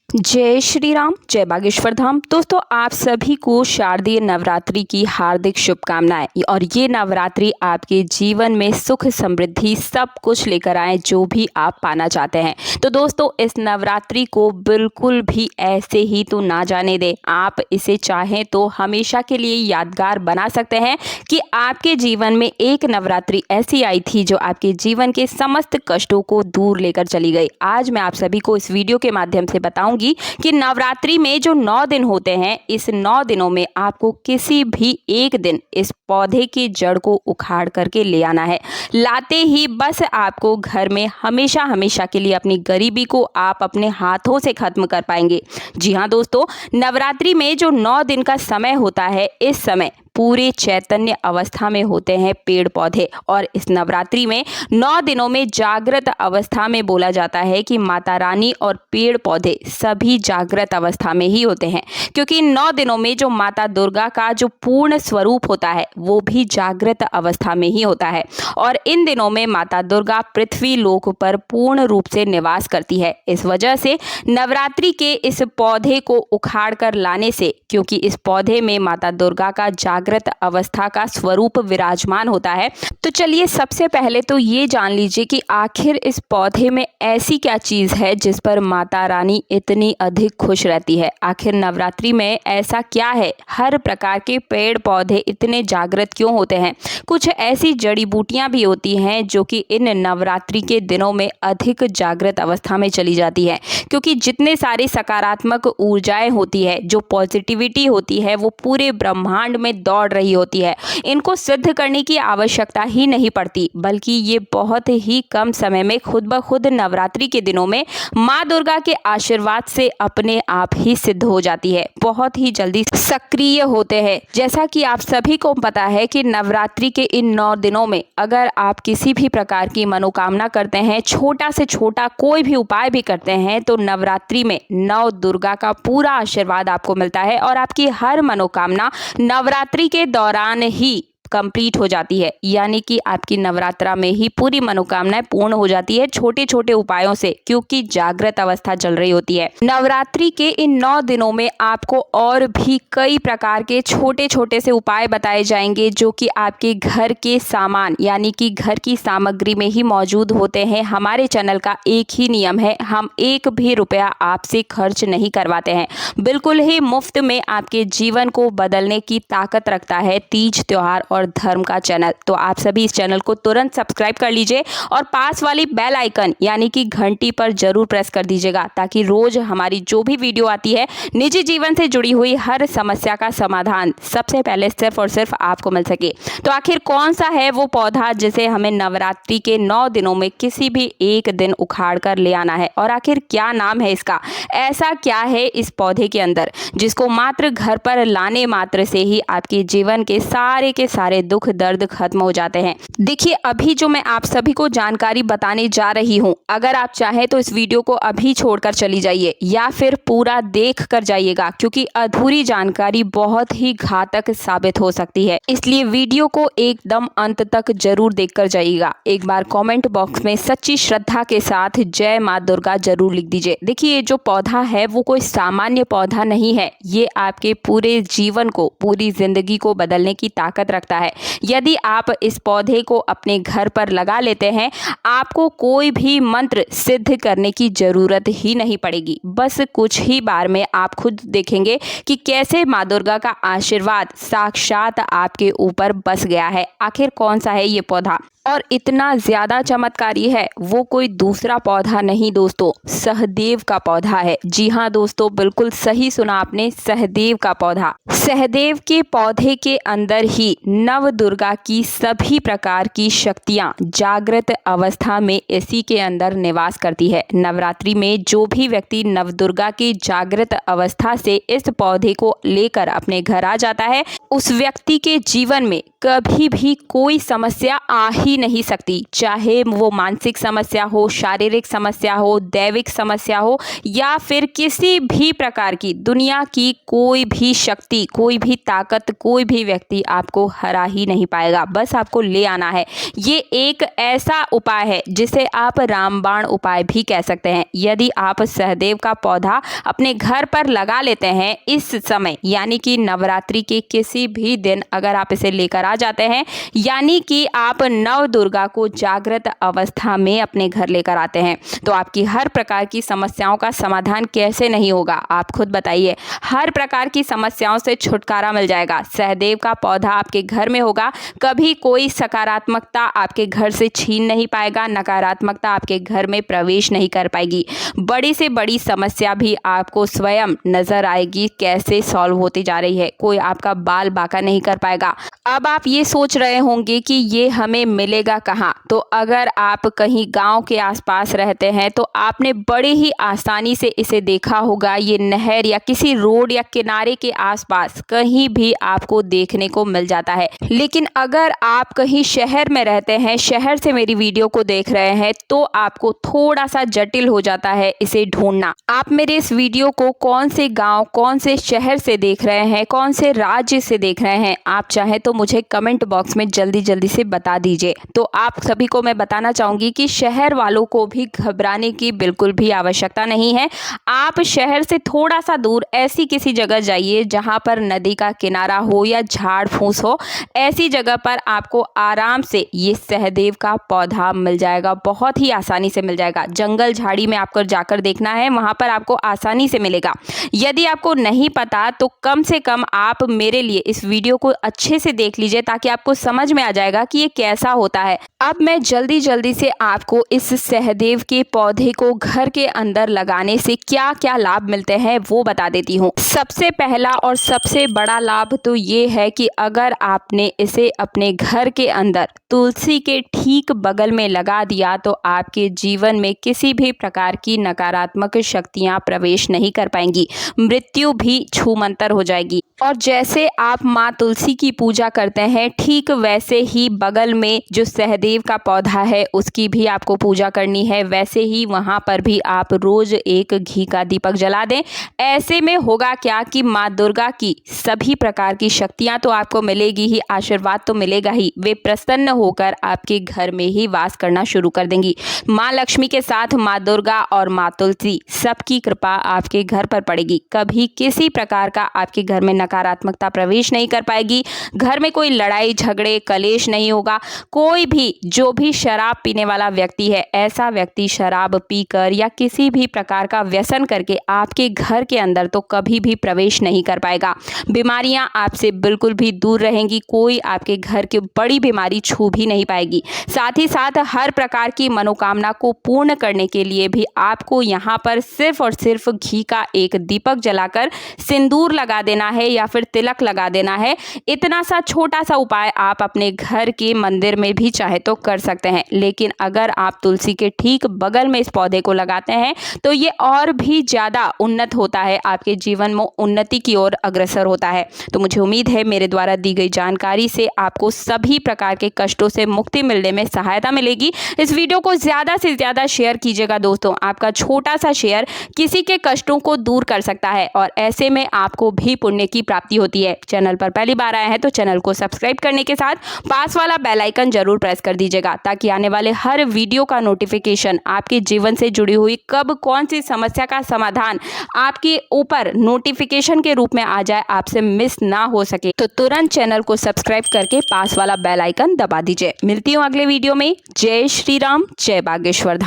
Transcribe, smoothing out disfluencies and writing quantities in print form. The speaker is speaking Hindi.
जय श्री राम, जय बागेश्वर धाम। दोस्तों, आप सभी को शारदीय नवरात्रि की हार्दिक शुभकामनाएं। और ये नवरात्रि आपके जीवन में सुख समृद्धि सब कुछ लेकर आए जो भी आप पाना चाहते हैं। तो दोस्तों, इस नवरात्रि को बिल्कुल भी ऐसे ही तो ना जाने दें। आप इसे चाहें तो हमेशा के लिए यादगार बना सकते हैं कि आपके जीवन में एक नवरात्रि ऐसी आई थी जो आपके जीवन के समस्त कष्टों को दूर लेकर चली गई। आज मैं आप सभी को इस वीडियो के माध्यम से बताऊंगी कि नवरात्रि में जो 9 दिन होते हैं, इस 9 दिनों में आपको किसी भी एक दिन इस पौधे की जड़ को उखाड़ करके ले आना है। लाते ही बस आपको घर में हमेशा हमेशा के लिए अपनी गरीबी को आप अपने हाथों से खत्म कर पाएंगे। जी हाँ दोस्तों, नवरात्रि में जो 9 दिन का समय होता है, इस समय पूरे चैतन्य अवस्था में होते हैं पेड़ पौधे। और इस नवरात्रि में 9 दिनों में जागृत अवस्था में बोला जाता है कि माता रानी और पेड़ पौधे सभी जागृत अवस्था में ही होते हैं, क्योंकि 9 दिनों में जो माता दुर्गा का जो पूर्ण स्वरूप होता है वो भी जागृत अवस्था में ही होता है। और इन दिनों में माता दुर्गा पृथ्वी लोक पर पूर्ण रूप से निवास करती है। इस वजह से नवरात्रि के इस पौधे को उखाड़ कर लाने से, क्योंकि इस पौधे में माता दुर्गा का जागृत अवस्था का स्वरूप विराजमान होता है, तो चलिए सबसे पहले तो ये जान लीजिए कि आखिर इस पौधे में ऐसी क्या चीज है जिस पर माता रानी इतनी अधिक खुश रहती है। आखिर नवरात्रि में ऐसा क्या है, हर प्रकार के पेड़ पौधे इतने जागृत क्यों होते हैं। कुछ ऐसी जड़ी बूटियां भी होती हैं जो कि इन नवरात्रि के दिनों में अधिक जागृत अवस्था में चली जाती है, क्योंकि जितने सारी सकारात्मक ऊर्जाएं होती है, जो पॉजिटिविटी होती है, वो पूरे ब्रह्मांड में दौड़ रही होती है। इनको सिद्ध करने की आवश्यकता ही नहीं पड़ती, बल्कि ये बहुत ही कम समय में खुद ब खुद नवरात्रि के दिनों में माँ दुर्गा के आशीर्वाद से अपने आप ही सिद्ध हो जाती है, बहुत ही जल्दी सक्रिय होते हैं। जैसा कि आप सभी को पता है कि नवरात्रि के इन 9 दिनों में अगर आप किसी भी प्रकार की मनोकामना करते हैं, छोटा से छोटा कोई भी उपाय भी करते हैं, तो नवरात्रि में नव दुर्गा का पूरा आशीर्वाद आपको मिलता है और आपकी हर मनोकामना नवरात्रि के दौरान ही कंप्लीट हो जाती है। यानी कि आपकी नवरात्रा में ही पूरी मनोकामनाएं पूर्ण हो जाती है, छोटे छोटे उपायों से, क्योंकि जागृत अवस्था चल रही होती है। नवरात्रि के इन 9 दिनों में आपको और भी कई प्रकार के छोटे छोटे से उपाय बताए जाएंगे जो कि आपके घर के सामान यानी कि घर की सामग्री में ही मौजूद होते हैं। हमारे चैनल का एक ही नियम है, हम एक भी रुपया आपसे खर्च नहीं करवाते हैं। बिल्कुल ही मुफ्त में आपके जीवन को बदलने की ताकत रखता है तीज त्योहार और धर्म का चैनल। तो आप सभी इस चैनल को तुरंत सब्सक्राइब कर लीजिए और पास वाली बेल आइकन यानी कि घंटी पर जरूर प्रेस कर दीजिएगा, ताकि रोज हमारी जो भी वीडियो आती है, निजी जीवन से जुड़ी हुई हर समस्या का समाधान सबसे पहले सिर्फ और सिर्फ आपको मिल सके। तो आखिर कौन सा है वो पौधा जिसे हमें नवरात्रि के 9 दिनों में किसी भी एक दिन उखाड़ कर ले आना है, और आखिर क्या नाम है इसका, ऐसा क्या है इस पौधे के अंदर जिसको मात्र घर पर लाने मात्र से ही आपके जीवन के सारे दुख दर्द खत्म हो जाते हैं। देखिए, अभी जो मैं आप सभी को जानकारी बताने जा रही हूँ, अगर आप चाहें तो इस वीडियो को अभी छोड़कर चली जाइए या फिर पूरा देख कर जाइएगा, क्योंकि अधूरी जानकारी बहुत ही घातक साबित हो सकती है। इसलिए वीडियो को एकदम अंत तक जरूर देखकर जाइएगा। एक बार कमेंट बॉक्स में सच्ची श्रद्धा के साथ जय माँ दुर्गा जरूर लिख दीजिए। देखिए, ये जो पौधा है वो कोई सामान्य पौधा नहीं है, ये आपके पूरे जीवन को, पूरी जिंदगी को बदलने की ताकत रखता है। यदि आप इस पौधे को अपने घर पर लगा लेते हैं, आपको कोई भी मंत्र सिद्ध करने की जरूरत ही नहीं पड़ेगी। बस कुछ ही बार में आप खुद देखेंगे कि कैसे माँ दुर्गा का आशीर्वाद साक्षात आपके ऊपर बस गया है। आखिर कौन सा है ये पौधा और इतना ज्यादा चमत्कारी है, वो कोई दूसरा पौधा नहीं दोस्तों, सहदेव का पौधा है। जी हाँ दोस्तों, बिल्कुल सही सुना आपने, सहदेव का पौधा। सहदेव के पौधे के अंदर ही नव दुर्गा की सभी प्रकार की शक्तियां जागृत अवस्था में इसी के अंदर निवास करती है। नवरात्रि में जो भी व्यक्ति नव दुर्गा की जागृत अवस्था से इस पौधे को लेकर अपने घर आ जाता है, उस व्यक्ति के जीवन में कभी भी कोई समस्या आ ही नहीं सकती, चाहे वो मानसिक समस्या हो, शारीरिक समस्या हो, दैविक समस्या हो या फिर किसी भी प्रकार की दुनिया की कोई भी शक्ति, कोई भी ताकत, कोई भी व्यक्ति आपको हरा ही नहीं पाएगा। बस आपको ले आना है। ये एक ऐसा उपाय है जिसे आप रामबाण उपाय भी कह सकते हैं। यदि आप सहदेव का पौधा अपने घर पर लगा लेते हैं इस समय, यानी कि नवरात्रि के किसी भी दिन अगर आप इसे लेकर आ जाते हैं, यानी कि आप नव दुर्गा को जागृत अवस्था में अपने घर लेकर आते हैं, तो आपकी हर प्रकार की समस्याओं का समाधान कैसे नहीं होगा, आप खुद बताइए। हर प्रकार की समस्याओं से छुटकारा मिल जाएगा। सहदेव का पौधा आपके घर में होगा, कभी कोई सकारात्मकता आपके घर से छीन नहीं पाएगा, नकारात्मकता आपके घर में प्रवेश नहीं कर पाएगी। बड़ी से बड़ी समस्या भी आपको स्वयं नजर आएगी कैसे सॉल्व होती जा रही है। कोई आपका बाल बाका नहीं कर पाएगा। अब आप ये सोच रहे होंगे कि ये हमें मिलेगा कहाँ, तो अगर आप कहीं गांव के आसपास रहते हैं तो आपने बड़े ही आसानी से इसे देखा होगा। ये नहर या किसी रोड या किनारे के आसपास कहीं भी आपको देखने को मिल जाता है। लेकिन अगर आप कहीं शहर में रहते हैं, शहर से मेरी वीडियो को देख रहे हैं, तो आपको थोड़ा सा जटिल हो जाता है इसे ढूंढना। आप मेरे इस वीडियो को कौन से गांव, कौन से शहर से देख रहे हैं, कौन से राज्य से देख रहे हैं, आप चाहें तो मुझे कमेंट बॉक्स में जल्दी जल्दी से बता दीजिए। तो आप सभी को मैं बताना चाहूंगी कि शहर वालों को भी घबराने की बिल्कुल भी आवश्यकता नहीं है। आप शहर से थोड़ा सा दूर ऐसी किसी जगह जाइए जहां पर नदी का किनारा हो या झाड़ फूस हो। ऐसी जगह पर आपको आराम से ये सहदेव का पौधा मिल जाएगा, बहुत ही आसानी से मिल जाएगा। जंगल झाड़ी में आपको जाकर देखना है, वहां पर आपको आसानी से मिलेगा। यदि आपको नहीं पता तो कम से कम आप मेरे लिए इस वीडियो को अच्छे से देख लीजिए, ताकि आपको समझ में आ जाएगा कि ये कैसा होता है। अब मैं जल्दी जल्दी से आपको इस सहदेव के पौधे को घर के अंदर लगाने से क्या क्या लाभ मिलते हैं वो बता देती हूँ। सबसे पहला और सबसे बड़ा लाभ तो ये है कि अगर आपने इसे अपने घर के अंदर तुलसी के ठीक बगल में लगा दिया तो आपके जीवन में किसी भी प्रकार की नकारात्मक शक्तियां प्रवेश नहीं कर पाएंगी, मृत्यु भी छूमंतर हो जाएगी। और जैसे आप माँ तुलसी की पूजा करते हैं, ठीक वैसे ही बगल में जो सहदेव का पौधा है उसकी भी आपको पूजा करनी है। वैसे ही वहाँ पर भी आप रोज एक घी का दीपक जला दें। ऐसे में होगा क्या कि माँ दुर्गा की सभी प्रकार की शक्तियाँ तो आपको मिलेगी ही, आशीर्वाद तो मिलेगा ही। वे प्रसन्न होकर आपके घर में ही वास करना शुरू कर देंगी। माँ लक्ष्मी के साथ माँ दुर्गा और माँ तुलसी सबकी कृपा आपके घर पर पड़ेगी। कभी किसी प्रकार का आपके घर में नकारात्मकता प्रवेश नहीं कर पाएगी। घर में कोई लड़ाई झगड़े कलेश नहीं होगा। कोई भी जो भी शराब पीने वाला व्यक्ति है, ऐसा व्यक्ति शराब पीकर या किसी भी प्रकार का व्यसन करके आपके घर के अंदर तो कभी भी प्रवेश नहीं कर पाएगा। बीमारियां आपसे बिल्कुल भी दूर रहेंगी। कोई आपके घर की बड़ी बीमारी छू भी नहीं पाएगी। साथ ही साथ हर प्रकार की मनोकामना को पूर्ण करने के लिए भी आपको यहाँ पर सिर्फ और सिर्फ घी का एक दीपक जलाकर सिंदूर लगा देना है या फिर तिलक लगा देना है। इतना सा छोटा सा उपाय आप अपने घर के मंदिर में भी चाहे तो कर सकते हैं। लेकिन अगर आप तुलसी के ठीक बगल में इस पौधे को लगाते हैं तो ये और भी ज़्यादा उन्नत होता है, आपके जीवन में उन्नति की ओर अग्रसर होता है। तो मुझे उम्मीद है मेरे द्वारा दी गई जानकारी से आपको सभी प्रकार के कष्टों से मुक्ति मिलने में सहायता मिलेगी। इस वीडियो को ज़्यादा से ज़्यादा शेयर कीजिएगा दोस्तों। आपका छोटा सा शेयर किसी के कष्टों को दूर कर सकता है और ऐसे में आपको भी पुण्य की प्राप्ति होती है। चैनल पर पहली बार आए हैं तो चैनल को सब्सक्राइब करने के साथ पास वाला बेल आइकन जरूर प्रेस कर दीजिएगा, ताकि आने वाले हर वीडियो का नोटिफिकेशन आपके जीवन से जुड़ी हुई कब कौन सी समस्या का समाधान आपके ऊपर नोटिफिकेशन के रूप में आ जाए, आपसे मिस ना हो सके। तो तुरंत चैनल को सब्सक्राइब करके पास वाला बेल आइकन दबा दीजिए। मिलती हूँ अगले वीडियो में। जय श्री राम, जय बागेश्वर धाम।